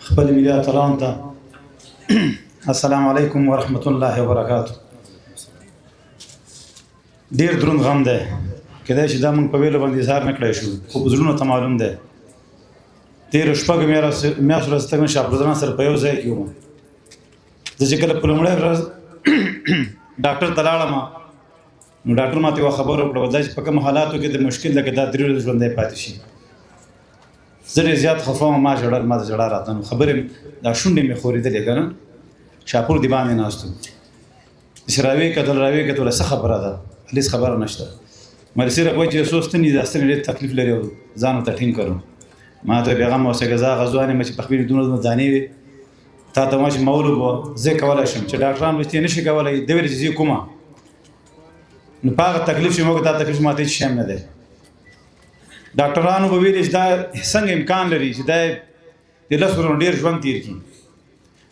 خپل ملي اتلانو ته السلام علیکم ورحمت الله وبرکاتہ. ډیر دروند غم دی، کېدای شي دا موږ په ویلو باندې اظهار نه کړی شو، خو په زړونو ته معلوم دی. تېرو شپږو میاشتو ورځې تقریبا شاپرزنان سره په یو ځای کې وم. زه چې کله په لومړۍ ورځ ډاکټر ته لاړم، نو ډاکټر ماته یوه خبره وکړه، دا چې په کومو حالاتو کې د مشکل ده که دا 3 ورځې ژوندی پاتې شي. زه ډېر زیات خفه وم، ما ژړل، ما ته ژړا راته، نو خبرې دا شونډې مې خورېدلې که نه، شاپور دې باندې ناست وم. چې راویې کتل څه خبره ده؟ هېڅ خبره نشته. مله صرف وایي چې څو ستنې دا ستنې ډېر تکلیف لري او ځان ورته ټینګ کړم. ما ته بېغمه اوسېږه، زه هغه ځوان یم چې په خپلې دومره دانې وي، تا ته وایم چې مولود وه زه یې کولی شم، چې ډاکټران وایي چې نه شي کولی، ده ویل چې زه یې کومه، نو په هغه تکلیف چې موږ دا تکلیف ما ته هېڅ شی هم نه دی. ډاکټرانو به ویلي چې دا څنګه امکان لري چې دا د 10 ورځو ډېر ژوند تېر کړي،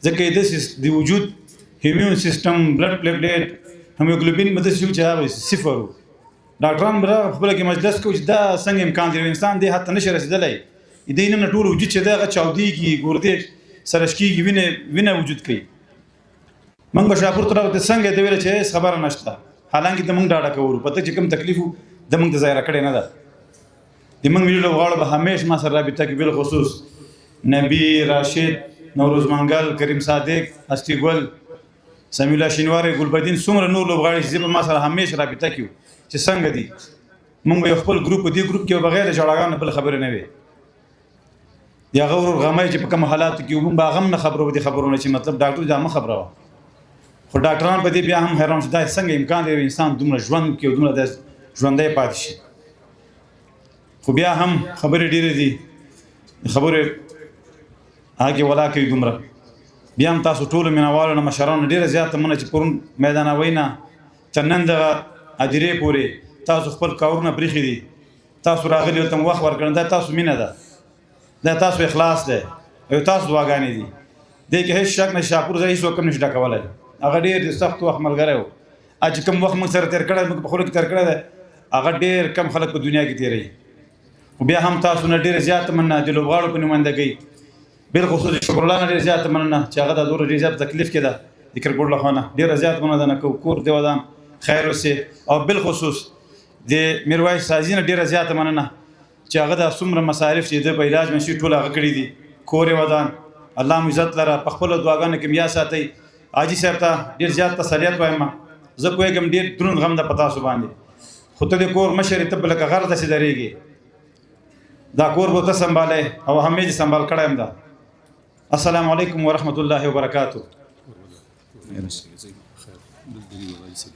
ځکه یې داسې د وجود هیمیون سیسټم، بلډ پلیټلیټ، هیموګلوبین به داسې و چې هغه 0 و. ډاکټران به خپله کې مجلس کوي چې دا څنګه امکان لري، انسان دې حد ته نشي رسېدلی، دې نه ټول وجود چې دی هغه چاودېږي، ګردې سرش کېږي، وینه وجود کوي. موږ به شاپور ته راوتې، څنګه یې ته ویله چې هېڅ خبره نشته، حالانکې د موږ ډاډه کولو پته چې کوم تکلیف و د موږ د ظاهره کړې نه ده. د موږ ملي لوبغاړو به همیشه ما سره رابطه کوي، بالخصوص نبي، راشد، نوروز منګل، کریم صادق، هستي ګل، سمیع الله شینواری، ګلبدین، څومره نور لوبغاړي چې به ما سره همیشه رابطه کوي چې څنګه دي. موږ به یو خپل ګروپ په دې ګروپ کې بغیر د ژړاګانو بل خبرې نه وي. د هغه ورور غمی چې په کوم حالاتو کې موږ به هغه هم نه خبرو، دې خبرونه چې مطلب ډاکټر دا مه خبره وه، خو ډاکټران په دې بیا هم حیران شو، دا څنګه امکان لري انسان دومره ژوند کې او دومره ژوندی پاتې شي. خو بیا هم خبرې ډېرې دي، خبرې هغې ولا کوي دومره. بیا هم تاسو ټولو مینهوالو نه، مشرانو ډېره زیاته مننه چې پرون میدانوۍ نه تر نن دغه ادیرې پورې تاسو خپل کارونه پرېښي دي، تاسو راغلي ورته وخت ورکړی، دا تاسو مینه ده، دا تاسو اخلاص دی او تاسو دعاګانې دي. دې کې هېڅ شک نه، شاپور ځای هېڅوک هم نشي ډکولی. هغه ډېر د سخت وخت ملګری و. چې کوم وخت موږ سره تېر کړی، موږ په خولو کې تېر کړی دی، هغه ډېر کم خلک په دنیا کې تېروي. خو بیا هم تاسو نه ډېره زیاته مننه د لوبغاړو په نمایندګۍ، بالخصوص د شکرالله نه ډېره زیاته مننه چې هغه دا دومره ډېر زیات تکلیف کې ده د کرکټ له خوا نه، ډېره زیات مننه کوو، کور دې ودان خیر اوسې. او بالخصوص د میرویس سازي نه ډېره زیاته مننه چې هغه دا څومره مصارف چې د په علاج منشي ټول هغه کړي دي، کور یې ودان. الله مو عزت لره، په خپلو دعاګانو کې میا ساتئ. حاجي صاحب ته ډېر زیات تسلیت وایم، زه پوهېږم ډېر دروند غم ده په تاسو باندې، خو ته د کور مشر یې، ته به لکه غر داسې درېږې، دا کور به ته سنبالئ او همیشه سنبال کړی یم ده. السلام علیکم ورحمت الله وبرکاتہ.